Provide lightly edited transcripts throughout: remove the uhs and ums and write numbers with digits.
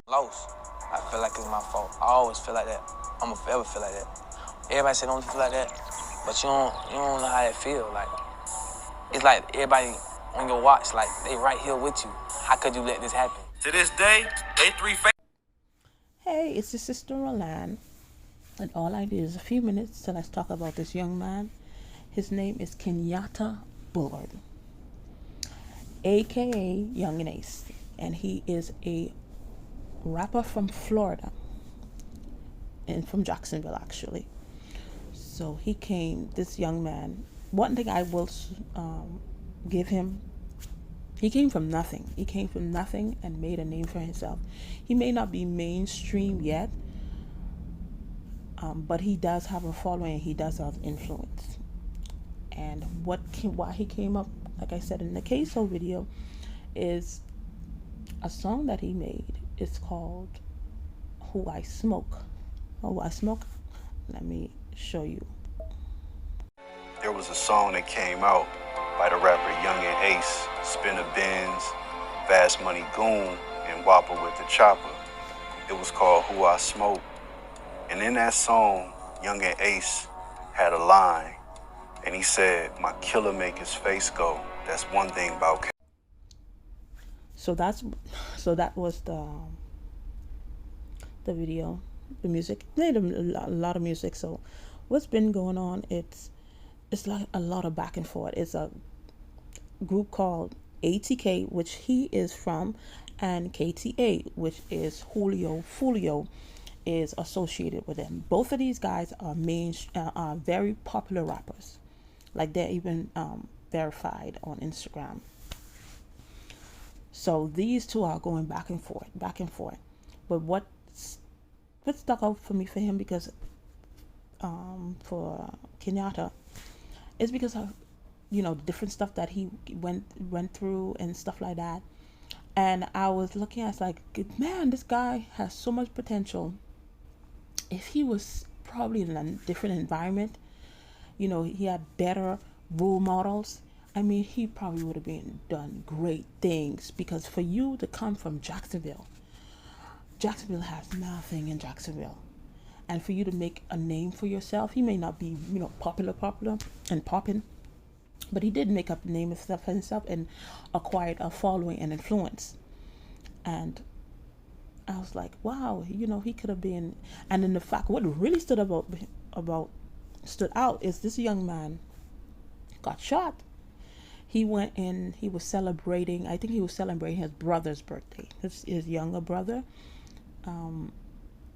Lost. I feel like it's my fault. I always feel like that. I'ma forever feel like that. Everybody say don't feel like that, but you don't know how it feel. Like it's like everybody on your watch, like they right here with you. How could you let this happen? To this day, they three. Hey, it's your sister Roland, and all I need is a few minutes to let's talk about this young man. His name is Kenyanta Bullard, aka Yungeen Ace, and he is a rapper from Florida and from Jacksonville actually. So he came, this young man. One thing I will give him, he came from nothing. He came from nothing and made a name for himself. He may not be mainstream yet, but he does have a following. He does have influence. And why he came up, like I said in the Queso video, is a song that he made. It's called "Who I Smoke." Who I Smoke. Let me show you. There was a song that came out by the rapper Yungeen Ace, Spinner Benz, Fast Money Goon, and Whopper with the Chopper. It was called Who I Smoke. And in that song, Yungeen Ace had a line, and he said, "My killer make his face go. That's one thing about." So that was the video, the music. Played a lot of music. So what's been going on? It's like a lot of back and forth. It's a group called ATK, which he is from, and KTA, which is Julio Fulio, is associated with them. Both of these guys are very popular rappers. Like they're even verified on Instagram. So these two are going back and forth, back and forth. But what stuck out for me for him, because for Kenyatta, is because of the different stuff that he went through and stuff like that. And I was looking at, it's like, man, this guy has so much potential. If he was probably in a different environment, he had better role models. I mean, he probably would have been done great things, because for you to come from Jacksonville has nothing in Jacksonville. And for you to make a name for yourself, he may not be, popular and popping, but he did make up a name for himself and acquired a following and influence. And I was like, wow, he could have been. And then the fact, what really stood out is this young man got shot. He went in, he was celebrating, I think he was celebrating his brother's birthday, his younger brother.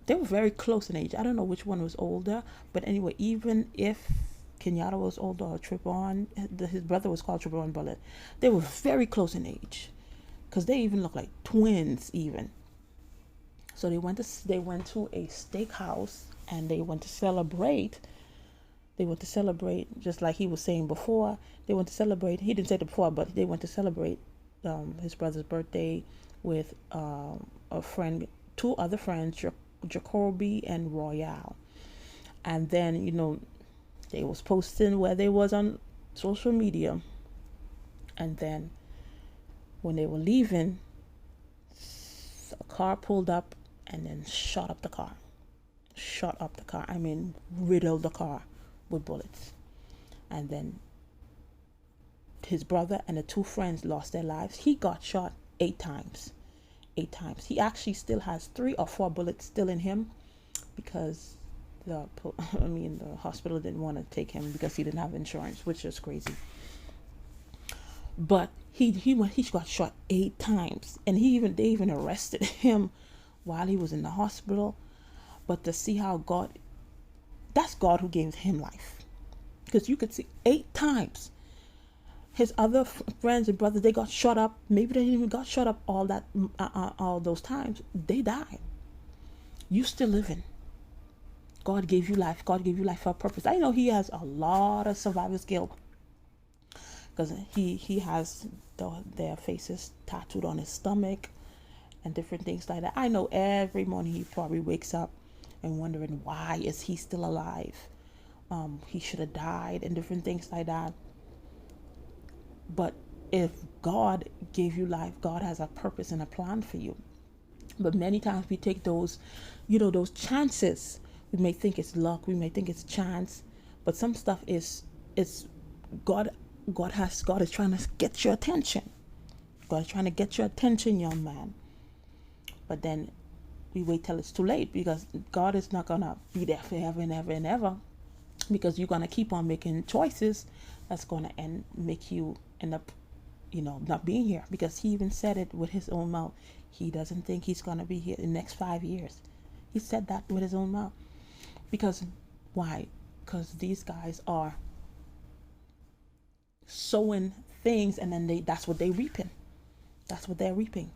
They were very close in age. I don't know which one was older, but anyway, even if Kenyatta was older or Trayvon, his brother was called Trayvon Bullard, they were very close in age, because they even look like twins even. So they went to a steakhouse, and they went to celebrate. Just like he was saying before. They went to celebrate. He didn't say it before, but they went to celebrate his brother's birthday with a friend, two other friends, Jacoby and Royale. And then they was posting where they was on social media. And then when they were leaving, a car pulled up and then shot up the car. I mean, riddled the car with bullets. And then his brother and the two friends lost their lives. He got shot 8 times. He actually still has 3 or 4 bullets still in him, because the hospital didn't want to take him because he didn't have insurance, which is crazy. But he got shot 8 times, and they even arrested him while he was in the hospital. But to see how that's God who gave him life, because you could see 8 times. His other friends and brothers, they got shot up. Maybe they even got shot up all those times. They died. You still living. God gave you life. God gave you life for a purpose. I know he has a lot of survivor's guilt, because he has their faces tattooed on his stomach and different things like that. I know every morning he probably wakes up and wondering, why is he still alive? He should have died, and different things like that. But if God gave you life, God has a purpose and a plan for you. But many times we take those, those chances. We may think it's luck, we may think it's chance, but some stuff is God. God is trying to get your attention. God is trying to get your attention, young man. But then we wait till it's too late, because God is not gonna be there forever and ever and ever, because you're gonna keep on making choices that's gonna make you end up, not being here. Because he even said it with his own mouth. He doesn't think he's gonna be here in the next 5 years. He said that with his own mouth. Because why? Because these guys are sowing things, and then that's what they're reaping. That's what they're reaping.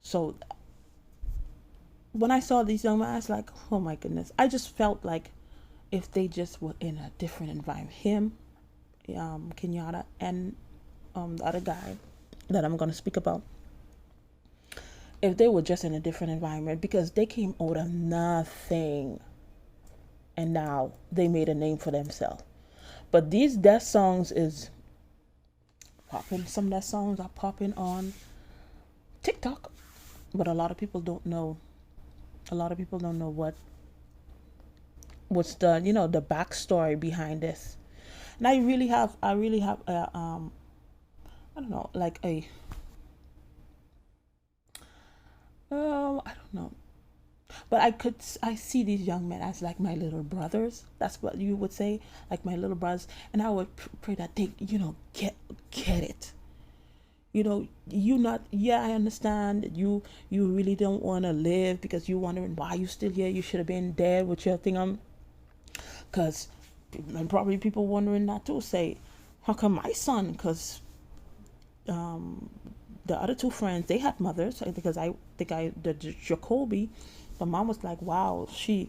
So when I saw these young men, I was like, oh my goodness. I just felt like if they just were in a different environment, him, Kenyanta, and the other guy that I'm going to speak about, if they were just in a different environment, because they came out of nothing and now they made a name for themselves. But their songs is popping. Some of their songs are popping on TikTok, but a lot of people don't know. A lot of people don't know what's the the backstory behind this. And I really have a I don't know, like I don't know, but I see these young men as like my little brothers. That's what you would say, like my little brothers. And I would pray that they get it. You not, yeah, I understand that you really don't want to live, because you're wondering why you still here. You should have been dead with your thing on. Because, and probably people wondering that too, say, how come my son? Because the other two friends, they had mothers. Because the Jacoby, the mom was like, wow, the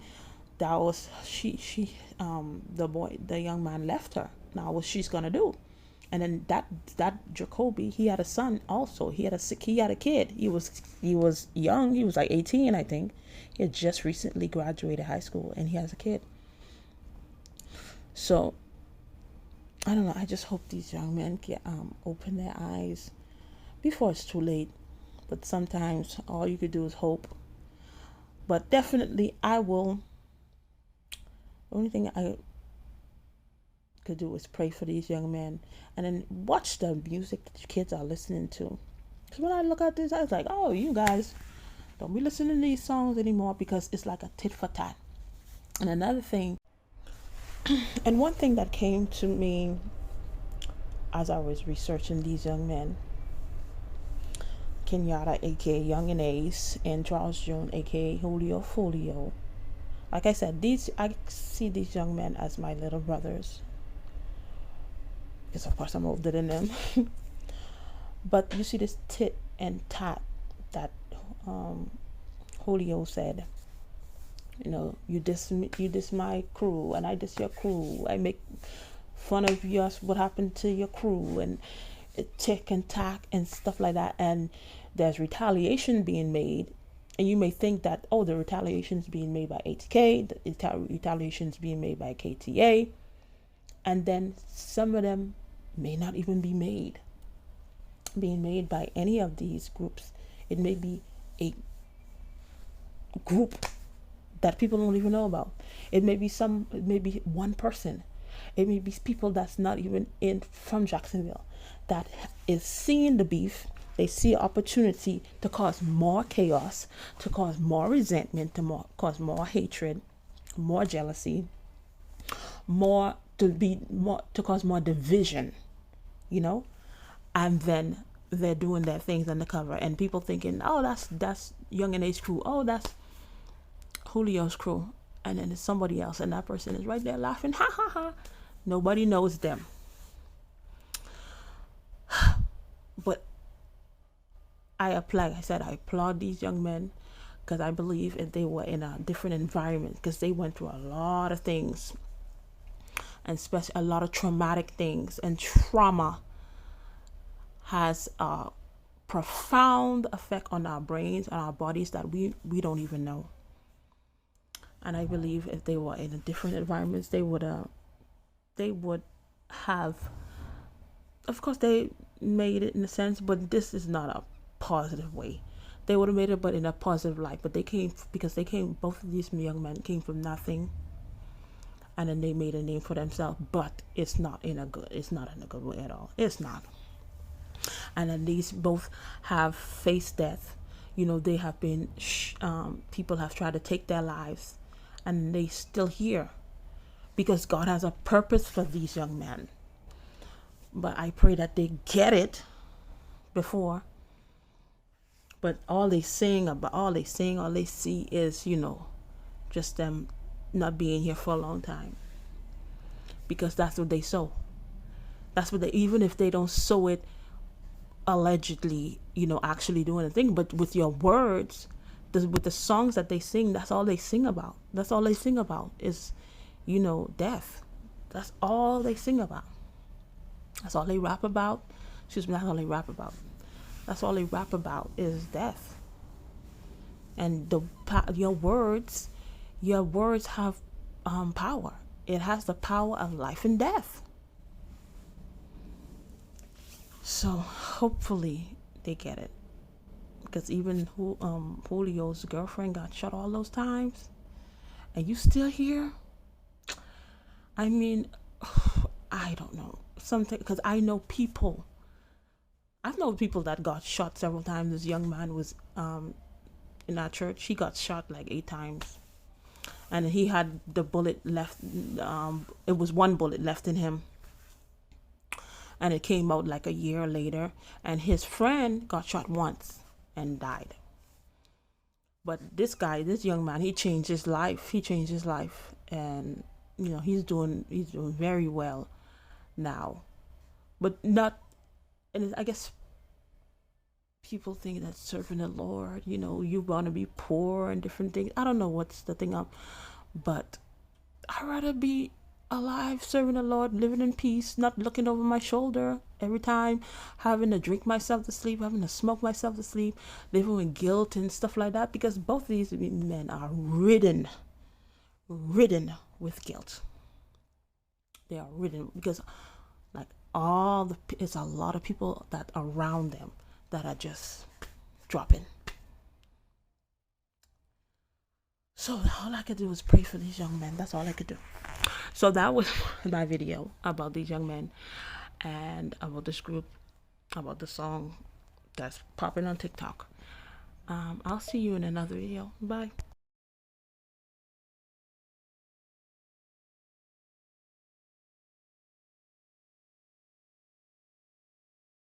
young man left her. Now what she's gonna do? And then that Jacoby, he had a son also. He had a kid. He was young. He was like 18, I think. He had just recently graduated high school, and he has a kid. So I don't know. I just hope these young men can open their eyes before it's too late. But sometimes all you could do is hope. But definitely, I will. The only thing I could do is pray for these young men, and then watch the music that the kids are listening to. Because when I look at this, I was like, oh, you guys don't be listening to these songs anymore, because it's like a tit for tat. And another thing, and one thing that came to me as I was researching these young men, Kenyanta, aka Yungeen Ace, and Charles Jones, aka Julio Folio. Like I said, I see these young men as my little brothers, because of course I'm older than them. But you see this tit and tat that Julio said. You diss my crew, and I diss your crew. I make fun of what happened to your crew, and tick and tack and stuff like that. And there's retaliation being made, and you may think that, oh, the retaliation is being made by ATK, the retaliation is being made by KTA, and then some of them may not even be being made by any of these groups. It may be a group that people don't even know about. It may be one person. It may be people that's not even from Jacksonville that is seeing the beef. They see opportunity to cause more chaos, to cause more resentment, to cause more hatred, more jealousy, to cause more division, and then they're doing their things undercover, and people thinking, oh, that's Yungeen Ace crew, oh, that's Julio's crew, and then it's somebody else, and that person is right there laughing, ha ha ha. Nobody knows them. But I applaud these young men, because I believe if they were in a different environment, because they went through a lot of things, and especially a lot of traumatic things, and trauma has a profound effect on our brains and our bodies that we don't even know. And I believe if they were in a different environments, they would have, of course they made it in a sense, but this is not a positive way. they would have made it, but in a positive light. But they came, because they came, both of these young men came from nothing, and then they made a name for themselves. But it's not in a good way at all. It's not. And then these both have faced death. You know, they have been people have tried to take their lives, and they still here, because God has a purpose for these young men. But I pray that they get it before. But all they see is, you know, just them not being here for a long time, because that's what they sow. That's what they, even if they don't sow it allegedly, you know, actually doing a thing, but with your words, with the songs that they sing, that's all they sing about. That's all they sing about is, you know, death. That's all they sing about. That's all they rap about. Excuse me, that's all they rap about. That's all they rap about is death. And your words have power. It has the power of life and death. So hopefully they get it, because even Julio's girlfriend got shot all those times, and you still here. I mean, I don't know, something, because I've known people that got shot several times. This young man was in our church. He got shot like 8 times, and he had the bullet left. It was one bullet left in him, and it came out like a year later. And his friend got shot once and died. But this young man, he changed his life. And you know, he's doing very well now. But not, and I guess people think that serving the Lord, you know, you want to be poor and different things. I don't know what's the thing up, but I'd rather be alive, serving the Lord, living in peace, not looking over my shoulder every time, having to drink myself to sleep, having to smoke myself to sleep, living with guilt and stuff like that, because both of these men are ridden with guilt. They are ridden, because like it's a lot of people that are around them that are just dropping. So all I could do was pray for these young men. That's all I could do. So that was my video about these young men and about this group, about the song that's popping on TikTok. I'll see you in another video. Bye.